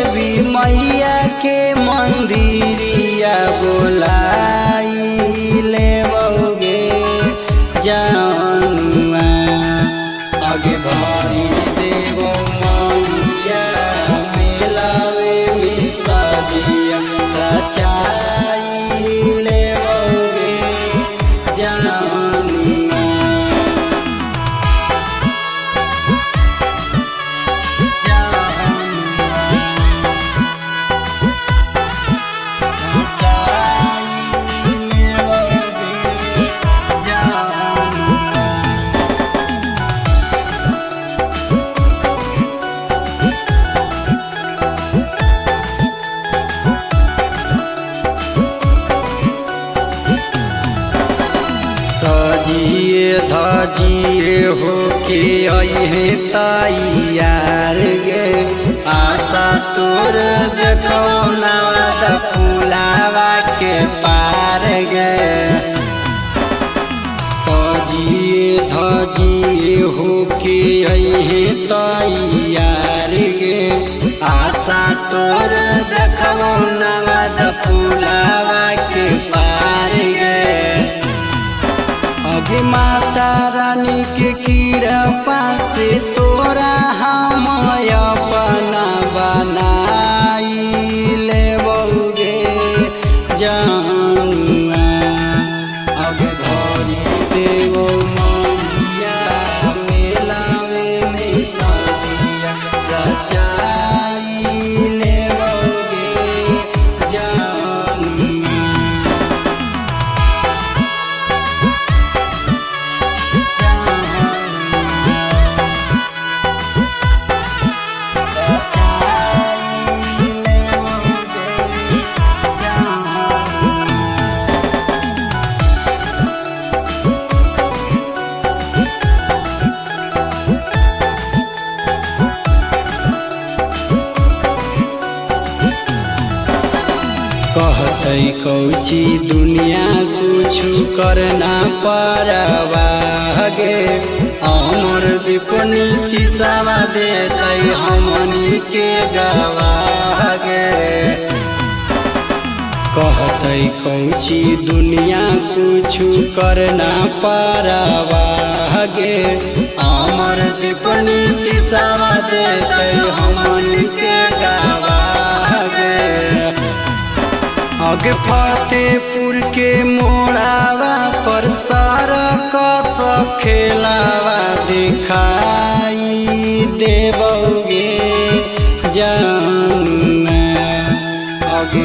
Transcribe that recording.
देवी मैया के मंदिरिया बोलाई ले बउगे जानुआ आगे भारी देव मैया मिलावे में साजिया रचाई ले बउगे जानुआ। सजिए धजिए हो के अहे तैयार गे आशा तोर देखो नवाद फुलावा के पार गे। सजिए धजिए हो के अहे तैयार गे आशा तोर देखो नवाद फुलावा के पार गे। अगे माता रानी के कृपा से तोरा हम अपना बनाई ले बउगे जानुआ अगे भरी देव मैया मिलावे में साजिया रचाई ले बउगे जानुआ। कहते कौची दुनिया कुछ करना परवागे अमर दीप नीति सवा देते हमनी के गवागे। कहते कौची दुनिया कुछ करना परवागे अमर दीप नीति सवा देते हमनी के गवागे। अगे फतेहपुर के मोड़ावा पर सरकस खेलावा दिखाई देबोगे जानुआ अगे